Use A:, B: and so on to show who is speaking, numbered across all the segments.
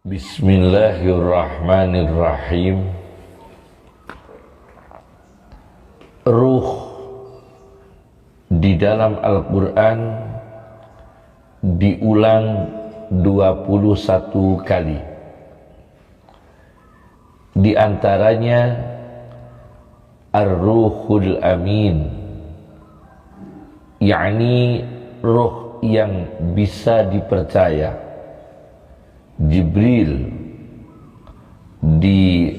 A: Bismillahirrahmanirrahim. Ruh di dalam Al-Quran diulang 21 kali. Di antaranya Ar-Ruhul Amin, yakni ruh yang bisa dipercaya. Jibril di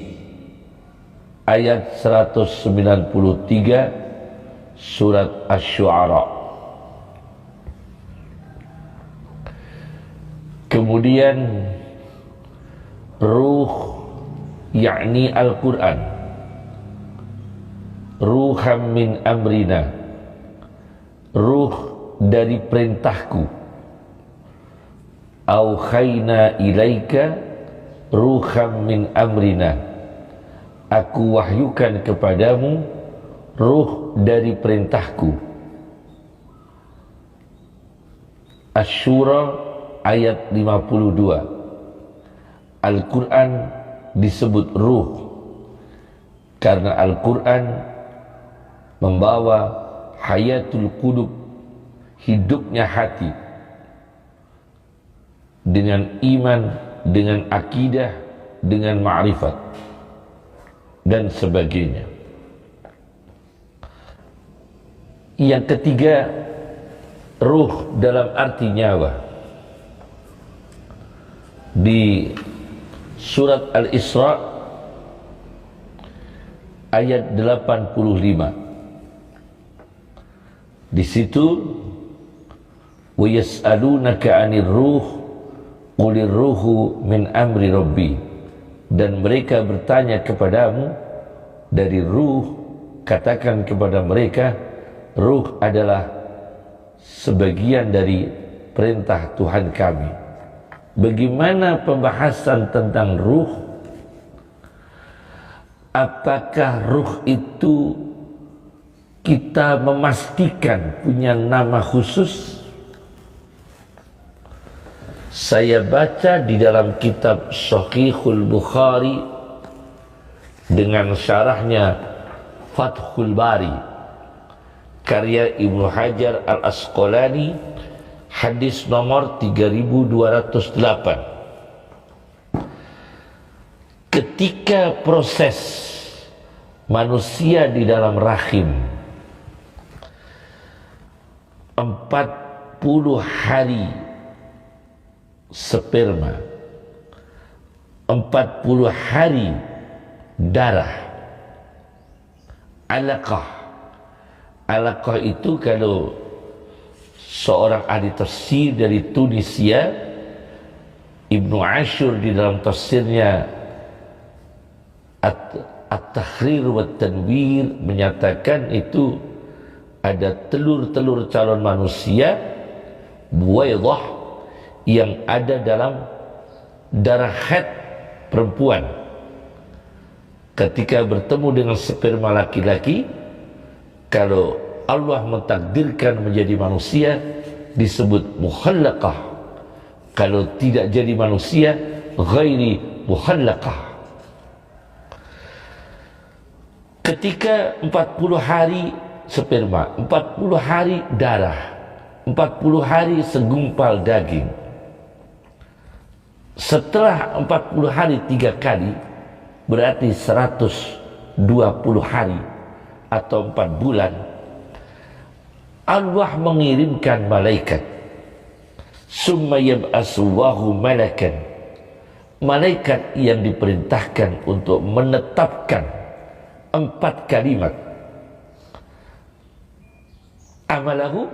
A: ayat 193 surat Asy-Syu'ara. Kemudian ruh yakni Al-Quran, ruham min amrina, ruh dari perintahku. Aukhayna ilaika ruham min amrina, aku wahyukan kepadamu ruh dari perintahku. Asy-Syura ayat 52. Al-Quran disebut ruh karena Al-Quran membawa hayatul qulub, hidupnya hati, dengan iman, dengan akidah, dengan ma'rifat dan sebagainya. Yang ketiga, ruh dalam arti nyawa. Di surat Al-Isra ayat 85, di situ wa yas'alunaka 'anir ruh qulir ruhu min amri rabbi, dan mereka bertanya kepadamu dari ruh, katakan kepada mereka ruh adalah sebagian dari perintah Tuhan kami. Bagaimana pembahasan tentang ruh? Apakah ruh itu kita memastikan punya nama khusus? Saya baca di dalam kitab Shahihul Bukhari dengan syarahnya Fathul Bari karya Ibnu Hajar Al-Asqalani, hadis nomor 3208. Ketika proses manusia di dalam rahim 40 hari sperma, 40 hari darah, alaqah. Alaqah itu kalau seorang ahli tafsir dari Tunisia, Ibnu Ashur di dalam tafsirnya At-Tahrir wa Tanwir menyatakan itu ada telur-telur calon manusia buwaidah yang ada dalam darah haid perempuan. Ketika bertemu dengan sperma laki-laki, kalau Allah mentakdirkan menjadi manusia disebut mukhallaqah, kalau tidak jadi manusia ghairi mukhallaqah. Ketika 40 hari sperma, 40 hari darah, 40 hari segumpal daging. Setelah 40 hari 3 kali, berarti 120 hari atau 4 bulan, Allah mengirimkan malaikat. Summa yab'asuwahu malakan, malaikat yang diperintahkan untuk menetapkan 4 kalimat. Amalahu,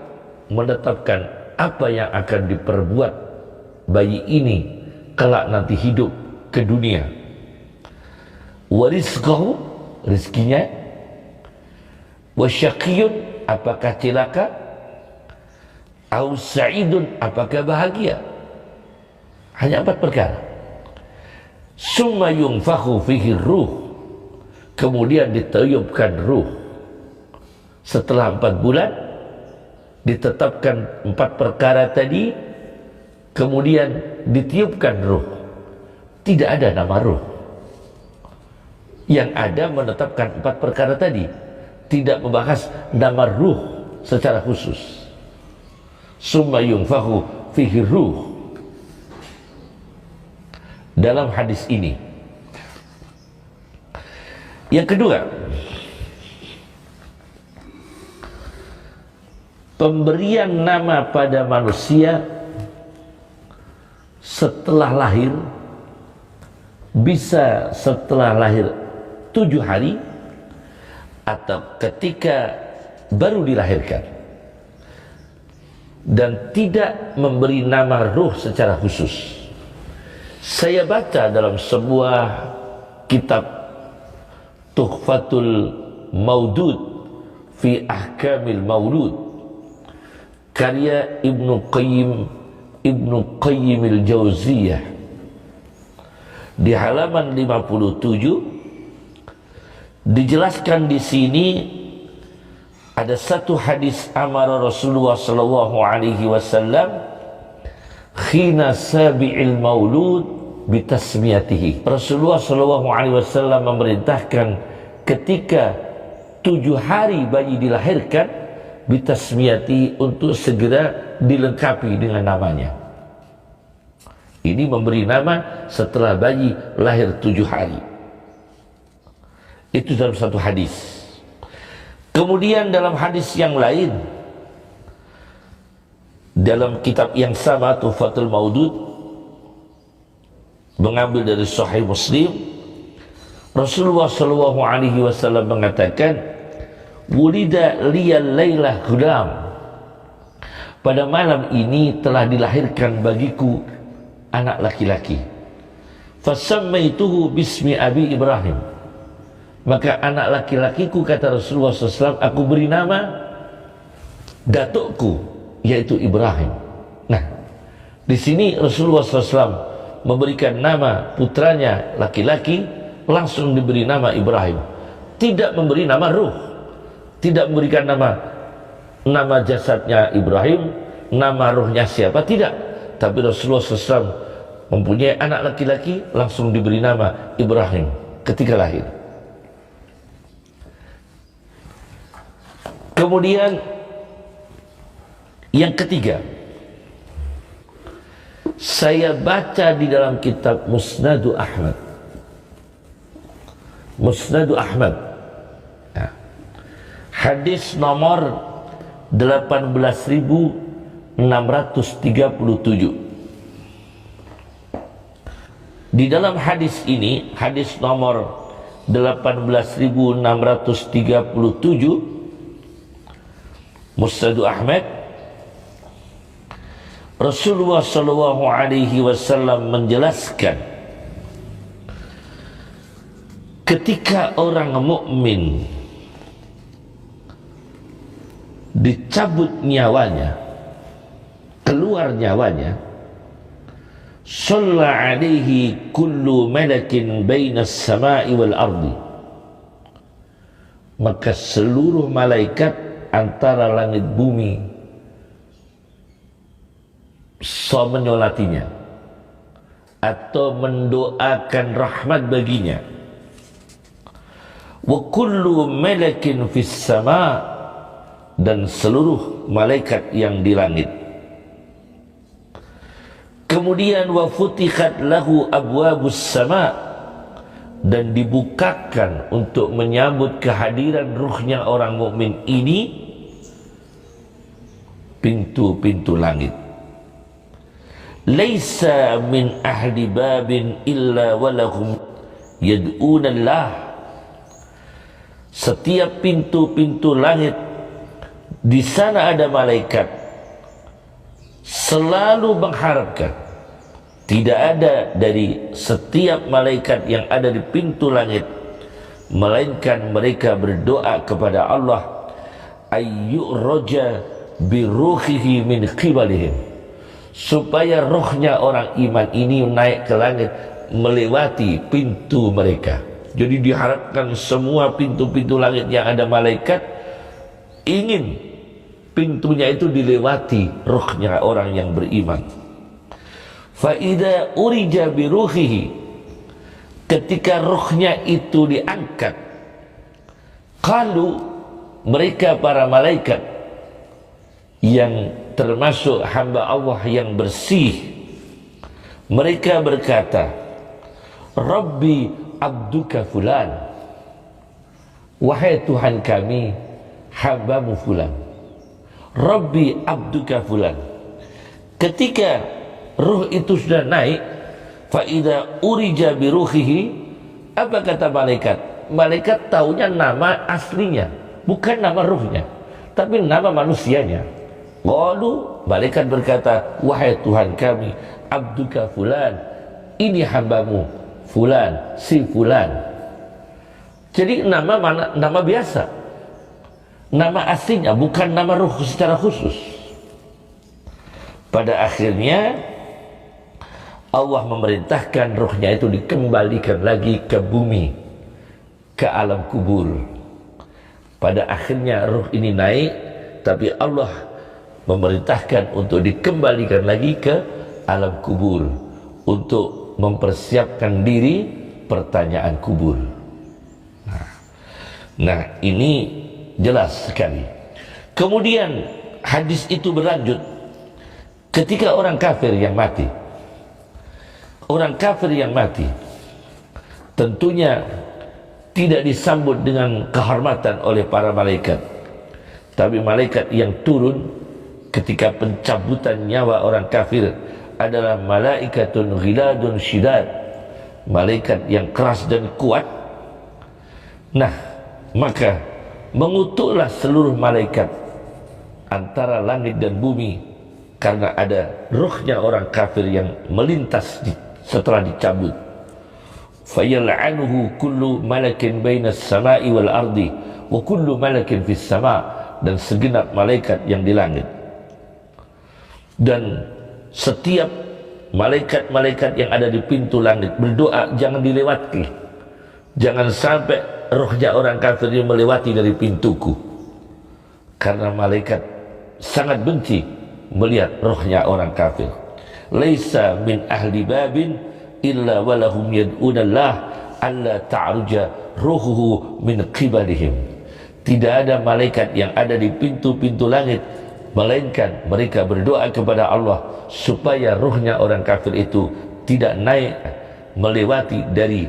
A: menetapkan apa yang akan diperbuat bayi ini kelak nanti hidup ke dunia. Warizqahu, rizkinya. Wasyaqiyun, apakah celaka? Au sa'idun, apakah bahagia? Hanya 4 perkara. Summa yunfakhu fihi ruh, kemudian ditiupkan ruh. Setelah 4 bulan ditetapkan 4 perkara tadi, kemudian ditiupkan ruh. tidak ada nama ruh. Yang ada menetapkan 4 perkara tadi, tidak membahas nama ruh secara khusus. Summa yunfakhu fihi ruh. Dalam hadis ini. Yang kedua, pemberian nama pada manusia setelah lahir, bisa setelah lahir 7 hari atau ketika baru dilahirkan, dan tidak memberi nama ruh secara khusus. Saya baca dalam sebuah kitab Tuhfatul Maudud fi Ahkamil Maulud karya Ibnu Qayyim al-Jauziyah, di halaman 57 dijelaskan di sini ada satu hadis amara Rasulullah sallallahu alaihi wasallam khina sabi'il maulud bitasmiyatihi. Rasulullah sallallahu alaihi wasallam memerintahkan ketika 7 hari bayi dilahirkan bitasmiyati, untuk segera dilengkapi dengan namanya. Ini memberi nama setelah bayi lahir 7 hari. Itu dalam satu hadis. Kemudian dalam hadis yang lain, dalam kitab yang sama Tuhfatul Maudud, mengambil dari Sahih Muslim, Rasulullah sallallahu alaihi wasallam mengatakan, wulida liyal lailah gulam, pada malam ini telah dilahirkan bagiku anak laki-laki. Fasammaituhu bismi abi Ibrahim, maka anak laki-lakiku, kata Rasulullah SAW, aku beri nama datukku, yaitu Ibrahim. Nah, di sini Rasulullah SAW memberikan nama putranya laki-laki, langsung diberi nama Ibrahim. Tidak memberi nama ruh, tidak memberikan nama jasadnya Ibrahim, nama ruhnya siapa, tidak. Tapi Rasulullah SAW mempunyai anak laki-laki, langsung diberi nama Ibrahim ketika lahir. Kemudian yang ketiga, saya baca di dalam kitab Musnadu Ahmad. Musnadu Ahmad, ya, hadis nomor 18.637. Di dalam hadis ini, hadis nomor 18.637, Musnadu Ahmad, Rasulullah sallallahu alaihi wasallam menjelaskan, ketika orang mukmin dicabut nyawanya, keluar nyawanya, shalla alaihi kullu malakin bainas samai wal ardi, maka seluruh malaikat antara langit bumi menyolatinya atau mendoakan rahmat baginya. Wa kullu malakin fis sama, dan seluruh malaikat yang di langit. Kemudian wa futihat lahu abwabus sama, dan dibukakan untuk menyambut kehadiran ruhnya orang mukmin ini pintu-pintu langit. Laisa min ahli babin illa walahum yad'unallah. Setiap pintu-pintu langit, di sana ada malaikat selalu mengharapkan. Tidak ada dari setiap malaikat yang ada di pintu langit, melainkan mereka berdoa kepada Allah, ayyuraja biruhihi min qibalihim, supaya rohnya orang iman ini naik ke langit melewati pintu mereka. Jadi diharapkan semua pintu-pintu langit yang ada malaikat ingin pintunya itu dilewati rohnya orang yang beriman. Fa idza urija bi ruhihi, ketika ruhnya itu diangkat, qalu, mereka para malaikat yang termasuk hamba Allah yang bersih, mereka berkata, Rabbi abduka fulan, wahai Tuhan kami hambamu fulan. Rabbi abduka fulan. Ketika ruh itu sudah naik, fa idza urija bi ruhihi, apa kata malaikat? Malaikat taunya nama aslinya, bukan nama ruhnya, tapi nama manusianya. Qalu, malaikat berkata, wahai Tuhan kami abduka fulan, ini hambamu fulan, si fulan. Jadi nama biasa, nama aslinya, bukan nama ruh secara khusus. Pada akhirnya Allah memerintahkan ruhnya itu dikembalikan lagi ke bumi, ke alam kubur. Pada akhirnya ruh ini naik, tapi Allah memerintahkan untuk dikembalikan lagi ke alam kubur untuk mempersiapkan diri pertanyaan kubur. Nah, ini jelas sekali. Kemudian hadis itu berlanjut, ketika orang kafir yang mati, tentunya tidak disambut dengan kehormatan oleh para malaikat, tapi malaikat yang turun ketika pencabutan nyawa orang kafir adalah malaikatun ghiladun syidad, malaikat yang keras dan kuat. Nah, maka mengutuklah seluruh malaikat antara langit dan bumi, karena ada ruhnya orang kafir yang melintas setelah dicabut. Fayal'anuhu kullu malakin bainas sama'i wal ardi wa kullu malakin fis sama', dan segenap malaikat yang di langit dan setiap malaikat-malaikat yang ada di pintu langit berdoa, jangan dilewati, jangan sampai rohnya orang kafir ini melewati dari pintuku, karena malaikat sangat benci melihat rohnya orang kafir. Laisa min ahli babin illa walahum yad'unallah alla ta'ruja ruhuhu min qibalihim. Tidak ada malaikat yang ada di pintu-pintu langit, melainkan mereka berdoa kepada Allah supaya ruhnya orang kafir itu tidak naik melewati dari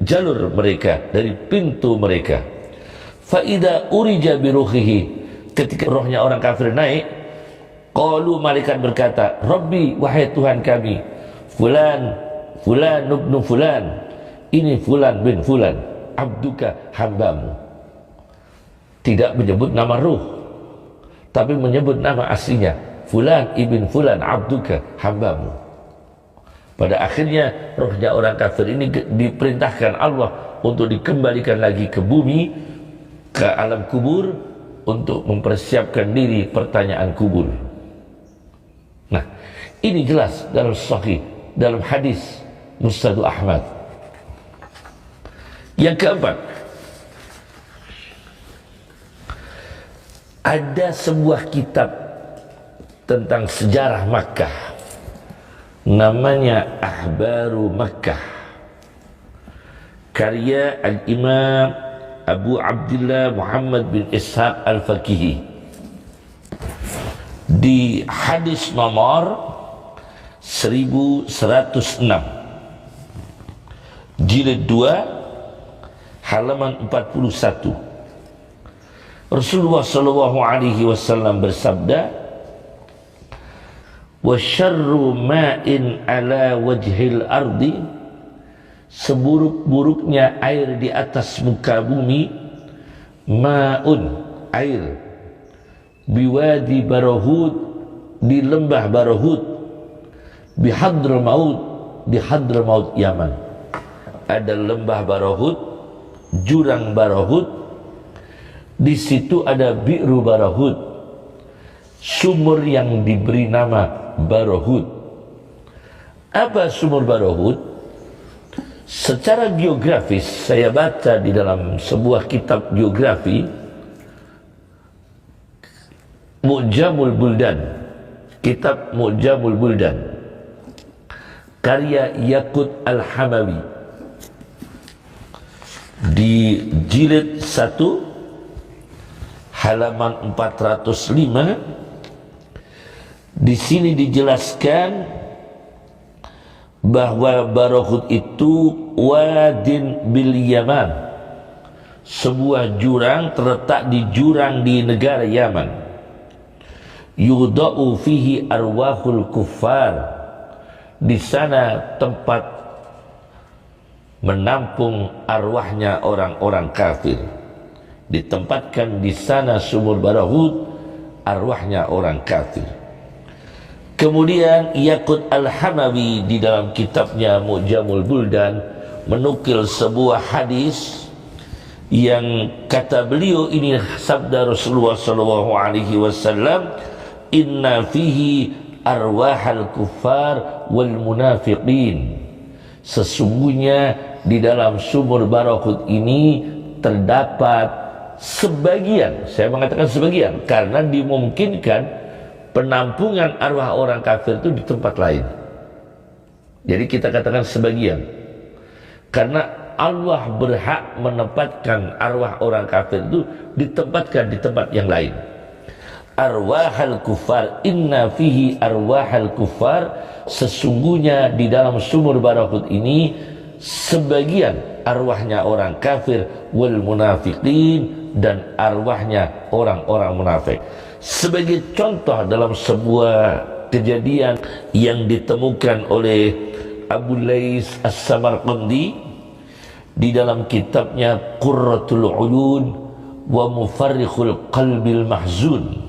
A: jalur mereka, dari pintu mereka. Fa idza urija bi ruhihi, ketika rohnya orang kafir naik, qalu, malaikat berkata, Rabbi, wahai Tuhan kami, fulan ibnu fulan, ini fulan bin fulan, abduka hambamu. Tidak menyebut nama ruh, tapi menyebut nama aslinya, fulan ibn fulan abduka hambamu. Pada akhirnya rohnya orang kafir ini diperintahkan Allah untuk dikembalikan lagi ke bumi, ke alam kubur, untuk mempersiapkan diri pertanyaan kubur. Nah, ini jelas dalam sahih, dalam hadis Musnad Ahmad. Yang keempat, ada sebuah kitab tentang sejarah Makkah, namanya Ahbaru Makkah, karya Al-Imam Abu Abdullah Muhammad bin Ishaq Al-Faqihi. Di hadis nomor 1106, jilid 2, halaman 41, Rasulullah sallallahu alaihi wasallam bersabda, wa syarru ma'in ala wajhil ardi, seburuk-buruknya air di atas muka bumi, ma'un, air, biwadi Barahud, di lembah Barahud, bihadramaut, di Hadramaut Yaman. Ada lembah Barahud, jurang Barahud, di situ ada Bi'ru Barahud, sumur yang diberi nama Barahud. Apa sumur Barahud? Secara geografis, saya baca di dalam sebuah kitab geografi, Mu'jamul Buldan, kitab Mu'jamul Buldan, karya Yaqut Al-Hamawi. di jilid 1 halaman 405. Di sini dijelaskan bahwa Barahud itu wadin bil Yaman, sebuah jurang terletak di jurang di negara Yaman. Yudau fihi arwahul kuffar, di sana tempat menampung arwahnya orang-orang kafir. Ditempatkan di sana sumur Barahud, arwahnya orang kafir. Kemudian Yaqut Al-Hamawi di dalam kitabnya Mu'jamul Buldan menukil sebuah hadis yang kata beliau, ini sabda Rasulullah SAW, inna fihi arwahal kuffar wal munafiqin, sesungguhnya di dalam sumur Barahud ini terdapat sebagian, saya mengatakan sebagian karena dimungkinkan penampungan arwah orang kafir itu di tempat lain. Jadi kita katakan sebagian karena Allah berhak menempatkan arwah orang kafir itu ditempatkan di tempat yang lain. Arwahal kufar, inna fihi arwahal kufar, sesungguhnya di dalam sumur Barahud ini sebagian arwahnya orang kafir, wal munafiqin, dan arwahnya orang-orang munafik. Sebagai contoh dalam sebuah kejadian yang ditemukan oleh Abu Lais As-Samarqandi di dalam kitabnya Qurratul Uyun wa Mufarrikhul Qalbil Mahzun.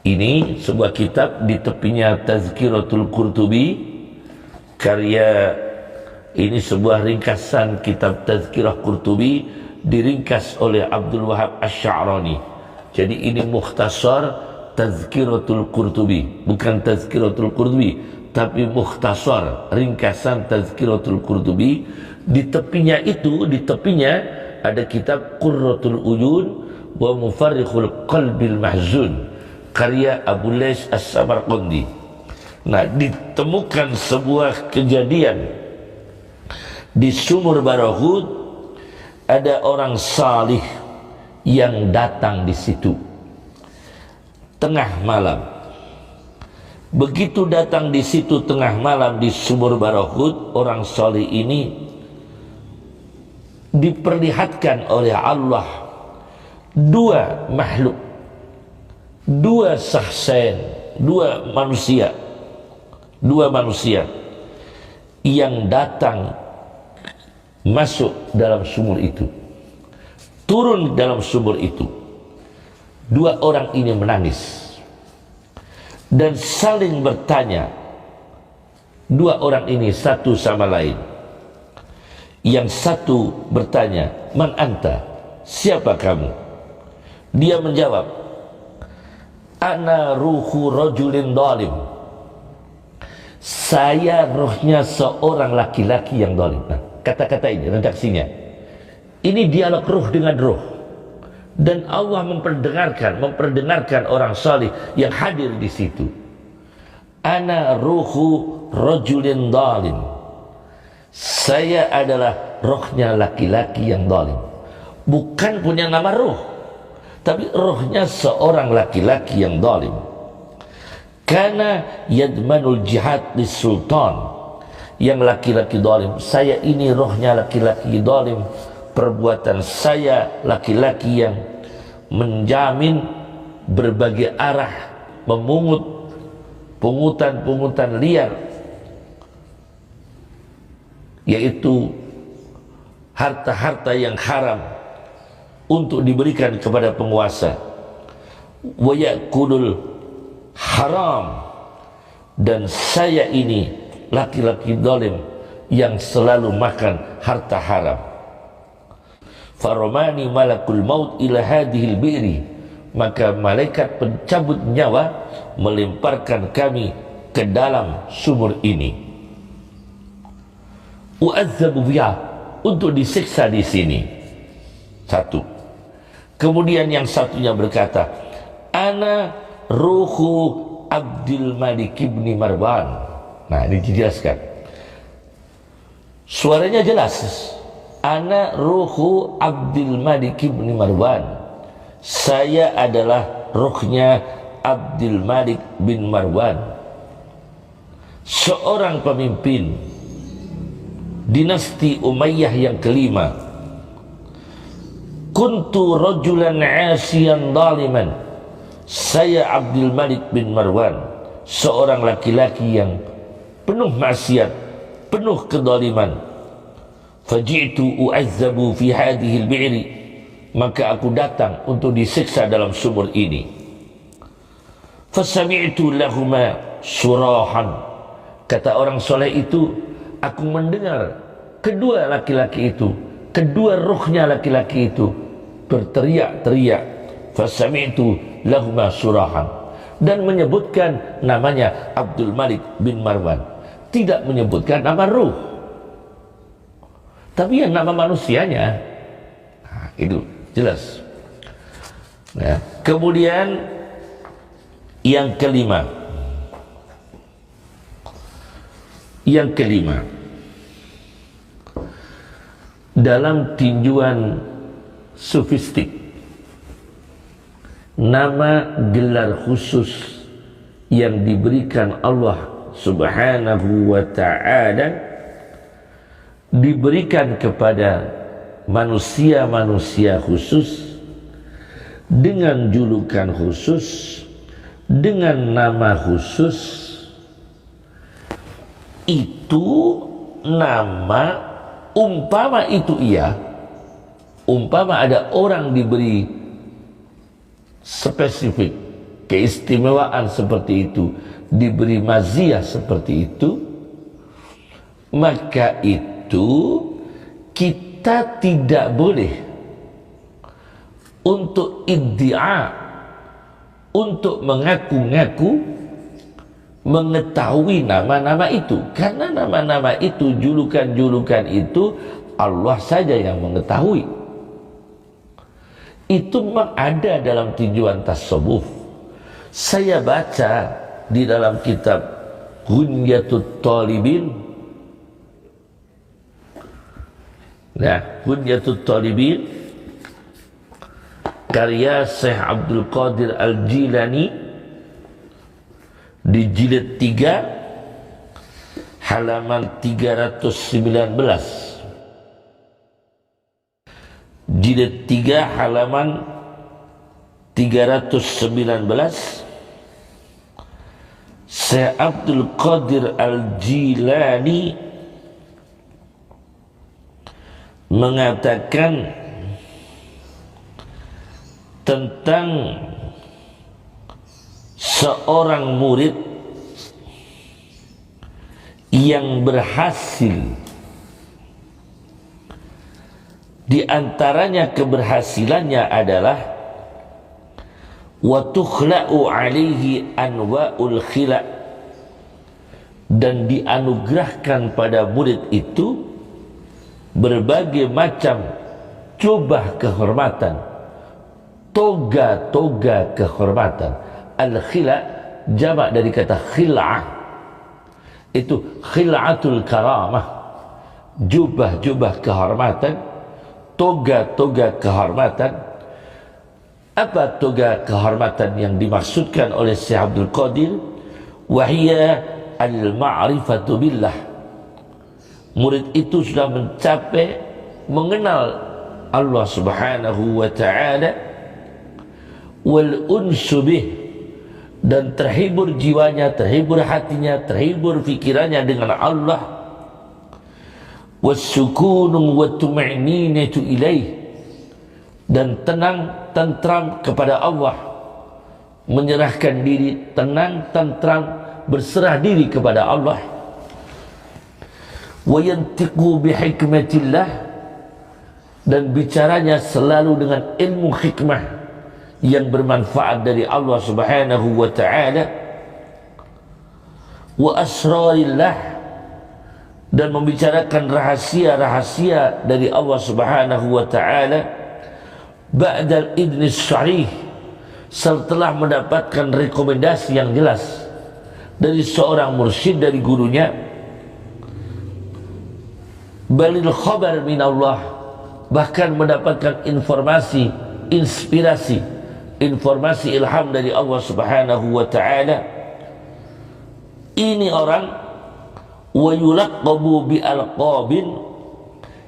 A: Ini sebuah kitab, di tepinya Tazkiratul Qurtubi, karya ini sebuah ringkasan kitab Tazkirah Qurtubi diringkas oleh Abdul Wahab Asy-Sya'rani. Jadi ini mukhtasar Tazkiratul Qurtubi, bukan Tazkiratul Qurtubi, tapi mukhtasar ringkasan Tazkiratul Qurtubi. Di tepinya itu, di tepinya ada kitab Qurratul Uyun wa Mufarrikhul Qalbil Mahzun, karya Abu Lais As-Samarqandi. Nah, ditemukan sebuah kejadian di sumur Barahud, ada orang salih yang datang di situ tengah malam. Begitu datang di situ tengah malam di sumur Barahud, orang salih ini diperlihatkan oleh Allah dua makhluk, dua sahsen, dua manusia yang datang masuk dalam sumur itu, turun dalam sumur itu. Dua orang ini menangis dan saling bertanya, dua orang ini satu sama lain. Yang satu bertanya, man anta, siapa kamu? Dia menjawab, ana ruhu rajulin dhalim, saya rohnya seorang laki-laki yang dhalim. Nah, kata-kata ini, redaksinya, ini dialog ruh dengan ruh, dan Allah memperdengarkan orang salih yang hadir di situ. Ana ruhu rajulin dhalim, saya adalah rohnya laki-laki yang dhalim. Bukan punya nama ruh, tapi rohnya seorang laki-laki yang dhalim. Karena yadmanul jihad lis sultan, yang laki-laki dhalim, saya ini rohnya laki-laki dhalim. Perbuatan saya laki-laki yang menjamin berbagai arah, memungut pungutan liar, yaitu harta-harta yang haram untuk diberikan kepada penguasa. Wa yakulul haram, dan saya ini laki-laki zalim yang selalu makan harta haram. Faromani malakul maut ila hadhil bi'ri, maka malaikat pencabut nyawa melemparkan kami ke dalam sumur ini. U'adzabu biha, untuk disiksa di sini. Satu. Kemudian yang satunya berkata, ana ruhu Abdul Malik ibn Marwan. Nah, ini dijelaskan. Suaranya jelas. ana ruhu Abdul Malik bin Marwan, saya adalah ruhnya Abdul Malik bin Marwan, seorang pemimpin dinasti Umayyah yang kelima. Kuntu rajulan asiyan zaliman, saya Abdul Malik bin Marwan, seorang laki-laki yang penuh maksiat, penuh kezaliman. Faji'tu u'azzabu fi hadhihi al-bi'ri, maka aku datang untuk disiksa dalam sumur ini. Fasami'tu lahuma surahan, kata orang soleh itu, aku mendengar kedua laki-laki itu, kedua ruhnya laki-laki itu berteriak-teriak. Fasami'tu lahuma surahan, dan menyebutkan namanya Abdul Malik bin Marwan, tidak menyebutkan nama ruh, tapi yang nama manusianya. Nah, itu jelas. Nah, kemudian yang kelima, dalam tinjauan sufistik, nama gelar khusus yang diberikan Allah Subhanahu wa ta'ala diberikan kepada manusia-manusia khusus dengan julukan khusus, dengan nama khusus. Itu nama, umpama itu iya, umpama ada orang diberi spesifik keistimewaan seperti itu, diberi maziyah seperti itu, maka itu kita tidak boleh untuk iddia, untuk mengaku-ngaku mengetahui nama-nama itu, karena nama-nama itu, julukan-julukan itu Allah saja yang mengetahui. Itu memang ada dalam tinjauan tasawuf. Saya baca di dalam kitab Ghunyatut Talibin. Nah, Ghunyatut Talibin karya Syekh Abdul Qadir Al-Jilani di jilid 3 halaman 319. Jilid 3 halaman 319, Syekh Abdul Qadir Al-Jilani mengatakan tentang seorang murid yang berhasil. Di antaranya keberhasilannya adalah wa tukhla'u alaihi anwa'ul khila', dan dianugerahkan pada murid itu berbagai macam jubah kehormatan, toga-toga kehormatan. Al-khila' jamak dari kata khil'ah, itu khil'atul karamah, jubah-jubah kehormatan, toga-toga kehormatan. Apa toga kehormatan yang dimaksudkan oleh Syekh Abdul Qadir? Wahiyya al-ma'rifatu billah. Murid itu sudah mencapai mengenal Allah Subhanahu wa ta'ala, wal unsu bih, dan terhibur jiwanya, terhibur hatinya, terhibur fikirannya dengan Allah, wassukunu wa tuma'ninatu ilaih, dan tenang tentram kepada Allah, menyerahkan diri, tenang tentram, berserah diri kepada Allah. Wa yantiqu bihikmatillah, dan bicaranya selalu dengan ilmu hikmah yang bermanfaat dari Allah Subhanahu wa ta'ala. Wa asrarillah, dan membicarakan rahasia-rahasia dari Allah Subhanahu wa ta'ala. Ba'dal idnis syarih, setelah mendapatkan rekomendasi yang jelas dari seorang mursyid, dari gurunya. balil khabar minallah, bahkan mendapatkan informasi, inspirasi, informasi ilham dari Allah Subhanahu wa ta'ala. Ini orang wa yulaqabu bi alqabin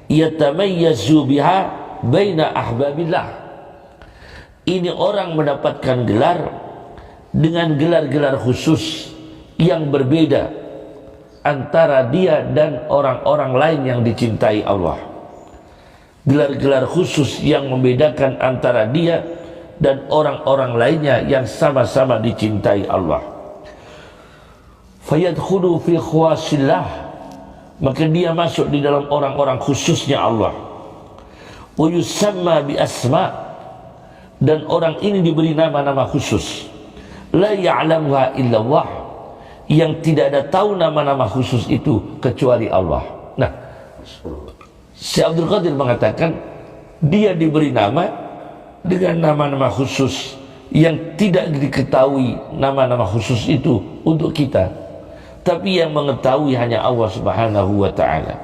A: yatamayyazu biha baina ahbabillah. Ini orang mendapatkan gelar dengan gelar-gelar khusus yang berbeda antara dia dan orang-orang lain yang dicintai Allah. Gelar-gelar khusus yang membedakan antara dia dan orang-orang lainnya yang sama-sama dicintai Allah. Fayadkhulu fi khawasillah, maka dia masuk di dalam orang-orang khususnya Allah. Wa yusamma bi asma, dan orang ini diberi nama-nama khusus. La ya'lamuha illallah, yang tidak ada tahu nama-nama khusus itu kecuali Allah. Nah, Syekh Abdul Qadir mengatakan dia diberi nama dengan nama-nama khusus yang tidak diketahui nama-nama khusus itu untuk kita, tapi yang mengetahui hanya Allah Subhanahu wa ta'ala.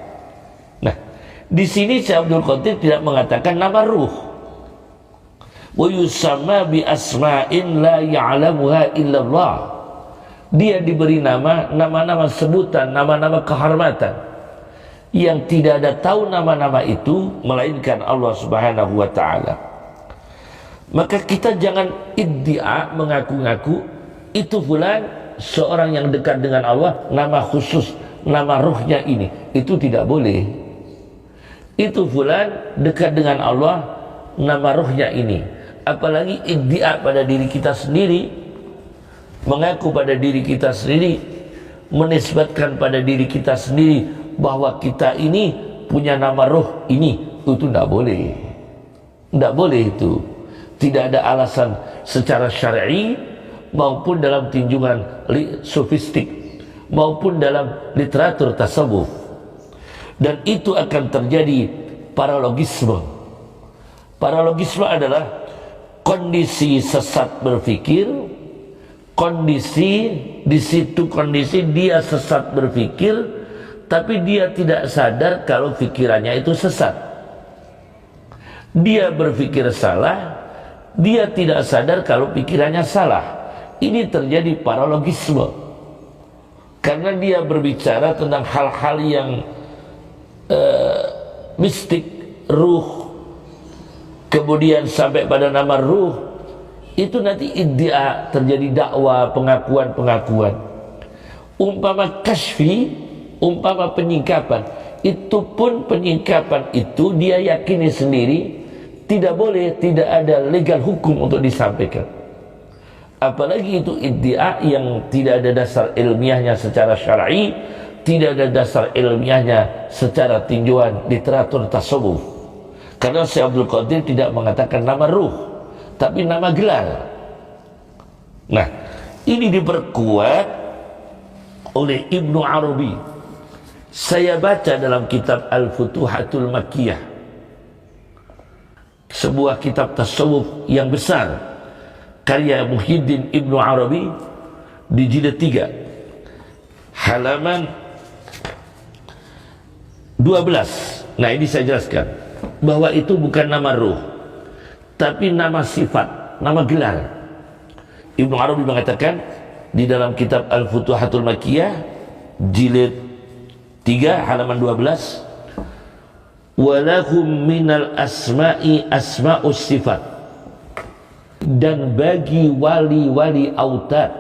A: Nah, di sini Syekh Abdul Qadir tidak mengatakan nama ruh. Wa yusamma bi asma'in la ya'lamuha illallah. Dia diberi nama-nama sebutan, nama-nama kehormatan yang tidak ada tahu nama-nama itu melainkan Allah Subhanahu wa ta'ala. Maka kita jangan iddia, mengaku-ngaku itu fulan seorang yang dekat dengan Allah, nama khusus, nama ruhnya ini. Itu tidak boleh. Itu fulan dekat dengan Allah, nama ruhnya ini. Apalagi iddia pada diri kita sendiri, mengaku pada diri kita sendiri, menisbatkan pada diri kita sendiri bahwa kita ini punya nama roh ini. Itu tidak boleh. Tidak boleh itu. Tidak ada alasan secara syar'i maupun dalam tinjungan sofistik maupun dalam literatur tasawuf. Dan itu akan terjadi paralogisme. Paralogisme adalah kondisi sesat berpikir, kondisi di situ kondisi dia sesat berpikir, tapi dia tidak sadar kalau pikirannya itu sesat. Dia berpikir salah, dia tidak sadar kalau pikirannya salah. Ini terjadi paralogisme karena dia berbicara tentang hal-hal yang mistik, ruh, kemudian sampai pada nama ruh. Itu nanti iddia, terjadi dakwah, pengakuan-pengakuan. Umpama kasfi, umpama penyingkapan, itu pun penyingkapan itu dia yakini sendiri, tidak boleh, tidak ada legal hukum untuk disampaikan. Apalagi itu iddia yang tidak ada dasar ilmiahnya secara syar'i, tidak ada dasar ilmiahnya secara tinjauan literatur tasawuf. Karena Syekh Abdul Qadir tidak mengatakan nama ruh, tapi nama gelar. Nah, ini diperkuat oleh Ibnu Arabi. Saya baca dalam kitab Al-Futuhatul Makkiyah, sebuah kitab tasawuf yang besar, karya Muhyiddin Ibnu Arabi, di jilid 3 halaman 12. Nah, ini saya jelaskan bahwa itu bukan nama ruh, tapi nama sifat, nama gelar. Ibnu Arabi mengatakan di dalam kitab Al-Futuhatul Makkiyah jilid 3 halaman 12, walahum minal asma'i asma'us sifat, dan bagi wali-wali autad,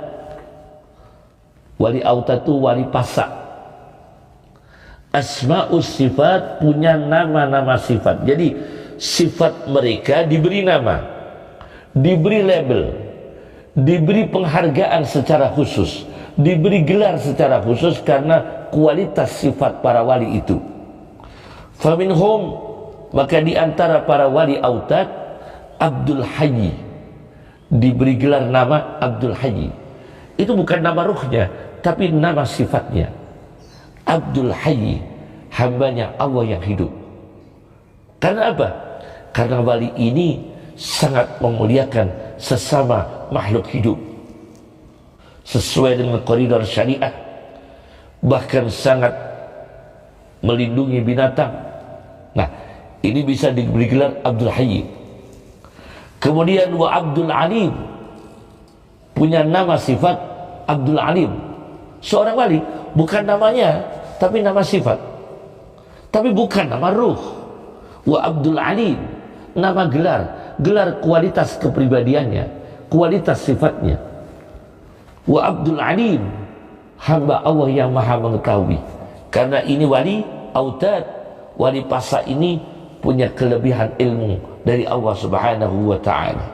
A: wali autad itu wali pasak, asma'us sifat punya nama-nama sifat. Jadi sifat mereka diberi nama, diberi label, diberi penghargaan secara khusus, diberi gelar secara khusus karena kualitas sifat para wali itu. Faminhum, maka di antara para wali autad, Abdul Hayy, diberi gelar nama Abdul Hayy. Itu bukan nama ruhnya, tapi nama sifatnya. Abdul Hayy, hambanya Allah yang hidup. Karena apa? Karena wali ini sangat memuliakan sesama makhluk hidup sesuai dengan koridor syariat, bahkan sangat melindungi binatang. Nah, ini bisa diberi gelar Abdul Hayy. Kemudian wa Abdul Alim, punya nama sifat Abdul Alim. Seorang wali, bukan namanya, tapi nama sifat. Tapi bukan nama ruh. Wa Abdul Alim, nama gelar, gelar kualitas kepribadiannya, kualitas sifatnya. Wa Abdul Alim, hamba Allah yang maha mengetahui. Karena ini wali autad, wali pasa ini punya kelebihan ilmu dari Allah Subhanahu wa ta'ala.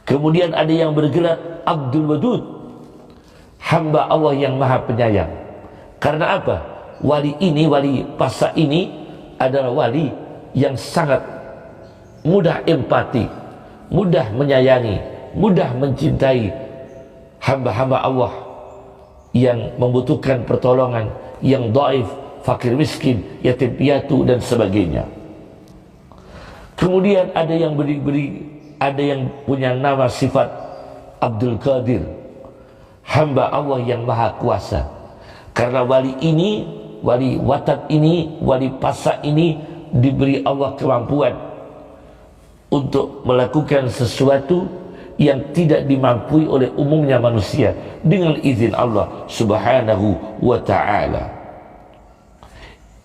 A: Kemudian ada yang bergelar Abdul Wadud, hamba Allah yang maha penyayang. Karena apa? Wali ini, wali pasa ini adalah wali yang sangat mudah empati, mudah menyayangi, mudah mencintai hamba-hamba Allah yang membutuhkan pertolongan, yang dhaif, fakir miskin, yatim piatu dan sebagainya. Kemudian ada yang ada yang punya nama sifat Abdul Qadir, hamba Allah yang maha kuasa. Karena wali ini, wali watat ini, wali pasa ini diberi Allah kemampuan untuk melakukan sesuatu yang tidak dimampui oleh umumnya manusia dengan izin Allah Subhanahu wa ta'ala.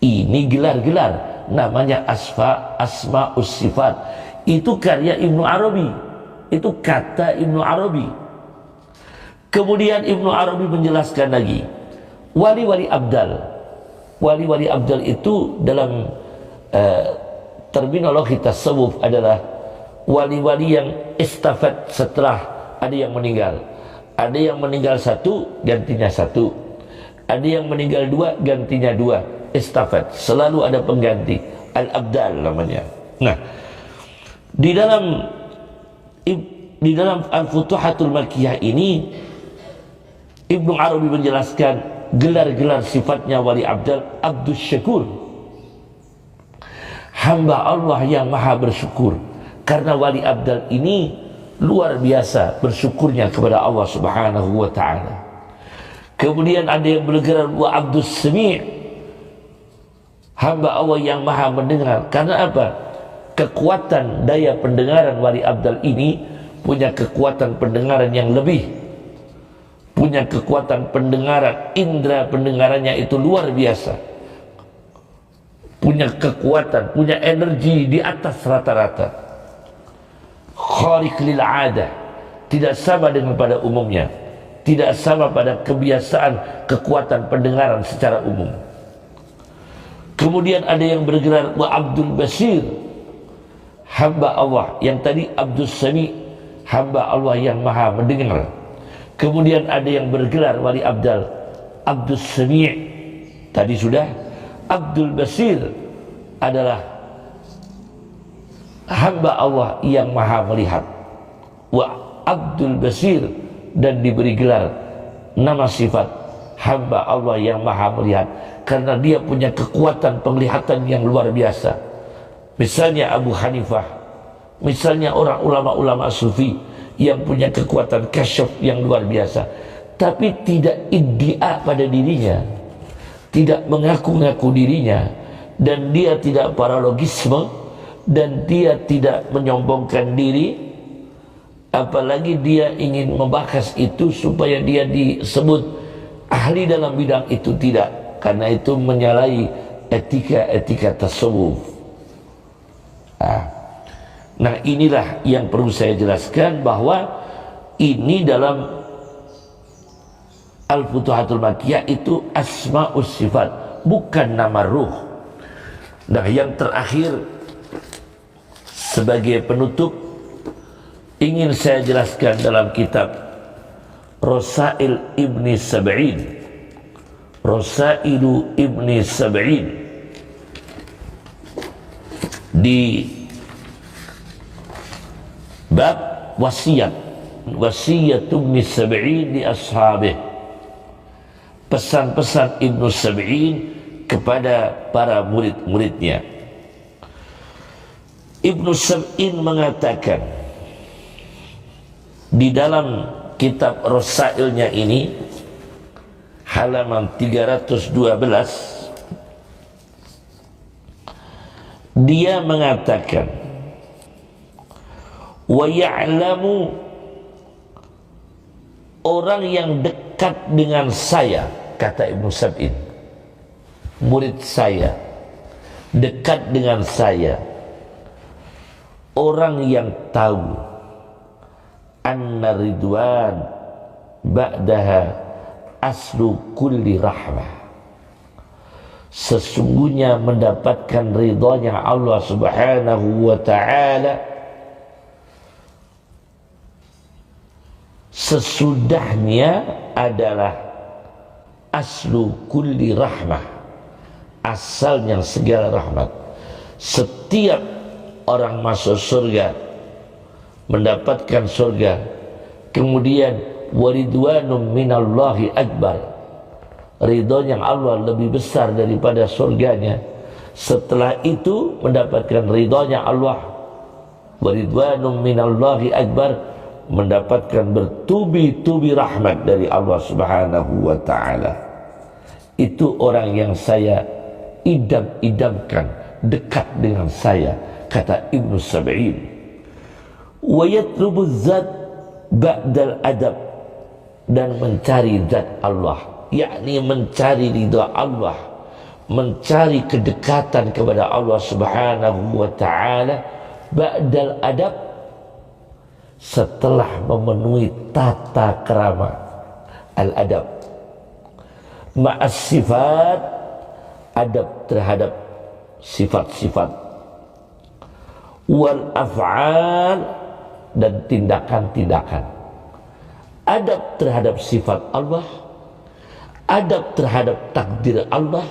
A: Ini gelar-gelar namanya asma'us sifat. Itu karya Ibnu Arabi, itu kata Ibnu Arabi. Kemudian Ibnu Arabi menjelaskan lagi wali-wali abdal. Wali-wali abdal itu dalam terminologi tasawuf adalah wali-wali yang istafat setelah ada yang meninggal. Ada yang meninggal satu, gantinya satu. Ada yang meninggal dua, gantinya dua. Istafat, selalu ada pengganti. Al-abdal namanya. Nah, di dalam Al-Futuhatul Makkiyah ini Ibnu Arabi menjelaskan gelar-gelar sifatnya wali abdal. Abdus Syakur, hamba Allah yang maha bersyukur. Karena wali abdal ini luar biasa bersyukurnya kepada Allah Subhanahu wa ta'ala. Kemudian ada yang bergerak wa Abdus Sami', hamba Allah yang maha mendengar. Karena apa? Kekuatan daya pendengaran wali abdal ini punya kekuatan pendengaran yang lebih, punya kekuatan pendengaran, indera pendengarannya itu luar biasa, punya kekuatan, punya energi di atas rata-rata. Khariq lil adah, tidak sama dengan pada umumnya, tidak sama pada kebiasaan kekuatan pendengaran secara umum. Kemudian ada yang bergerak wa Abdul Basir, hamba Allah. Yang tadi Abdus Sami, hamba Allah yang maha mendengar. Kemudian ada yang bergelar wali abdal Abdus Sami', tadi sudah. Abdul Basir adalah hamba Allah yang maha melihat. Wa Abdul Basir, dan diberi gelar nama sifat hamba Allah yang maha melihat. Karena dia punya kekuatan penglihatan yang luar biasa. Misalnya Abu Hanifah, misalnya orang ulama-ulama sufi yang punya kekuatan kasyaf yang luar biasa, tapi tidak iddia pada dirinya, tidak mengaku-ngaku dirinya, dan dia tidak paralogisme, dan dia tidak menyombongkan diri, apalagi dia ingin membahas itu supaya dia disebut ahli dalam bidang itu. Tidak, karena itu menyalahi etika tasawuf. Nah, inilah yang perlu saya jelaskan, bahwa ini dalam Al-Futuhatul Makkiyah itu asma'us sifat, bukan nama ruh. Nah, yang terakhir sebagai penutup ingin saya jelaskan dalam kitab Rasail Ibni Sab'in, Rasailu Ibni Sab'in, di bab wasiat, wasiat Ibni Sab'in di ashabih, pesan-pesan Ibnu Sab'in kepada para murid-muridnya. Ibnu Sab'in mengatakan di dalam kitab Rasailnya ini, halaman 312, dia mengatakan, wa ya'lamu, orang yang dekat dengan saya, kata Ibnu Sab'in, murid saya, dekat dengan saya, orang yang tahu anna ridwan ba'daha aslu kulli rahmah, sesungguhnya mendapatkan ridhonya Allah subhanahu wa ta'ala sesudahnya adalah aslu kulli rahmah, asalnya segala rahmat. Setiap orang masuk surga, mendapatkan surga, kemudian waridwanum minallahi akbar, ridhonya Allah lebih besar daripada surganya. Setelah itu mendapatkan ridhonya Allah, waridwanum minallahi akbar, mendapatkan bertubi-tubi rahmat dari Allah subhanahu wa ta'ala. Itu orang yang saya idam-idamkan, dekat dengan saya, kata Ibnu Sab'in. Wa yatlubu zat ba'dal adab, dan mencari zat Allah, yakni mencari ridha Allah, mencari kedekatan kepada Allah subhanahu wa ta'ala ba'dal adab, setelah memenuhi tata krama al-adab, ma'as sifat, adab terhadap sifat-sifat, wal af'al, dan tindakan-tindakan. Adab terhadap sifat Allah, adab terhadap takdir Allah,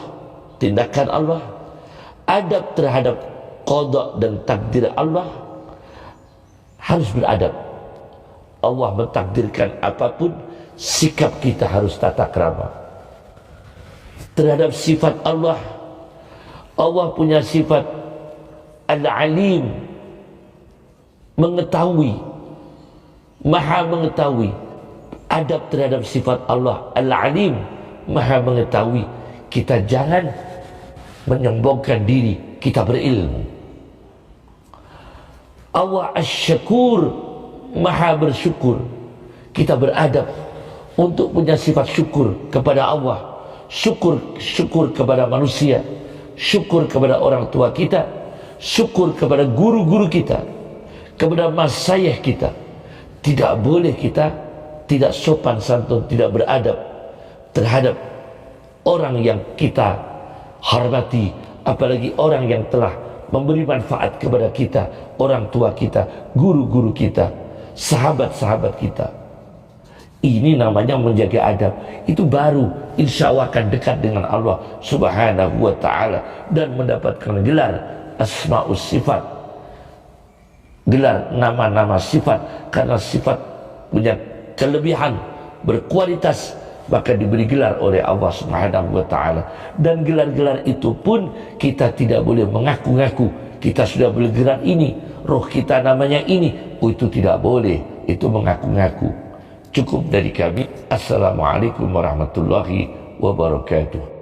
A: tindakan Allah, adab terhadap qada dan takdir Allah, harus beradab. Allah mentakdirkan apapun, sikap kita harus tata krama terhadap sifat Allah. Allah punya sifat al-alim, mengetahui, maha mengetahui. Adab terhadap sifat Allah al-alim, maha mengetahui. Kita jangan menyombongkan diri kita berilmu. Allah asy-syakur, maha bersyukur. Kita beradab untuk punya sifat syukur kepada Allah, syukur kepada manusia, syukur kepada orang tua kita, syukur kepada guru-guru kita, kepada masyayikh kita. Tidak boleh kita tidak sopan santun, tidak beradab terhadap orang yang kita hormati, apalagi orang yang telah memberi manfaat kepada kita, orang tua kita, guru-guru kita, sahabat-sahabat kita. Ini namanya menjaga adab. Itu baru insya Allah akan dekat dengan Allah subhanahu wa ta'ala dan mendapatkan gelar asma'us sifat, gelar nama-nama sifat. Karena sifat punya kelebihan, berkualitas, maka diberi gelar oleh Allah subhanahu wa ta'ala. Dan gelar-gelar itu pun kita tidak boleh mengaku-ngaku kita sudah beli gelar ini, roh kita namanya ini. Oh, itu tidak boleh, itu mengaku-ngaku. Cukup dari kami. Assalamualaikum warahmatullahi wabarakatuh.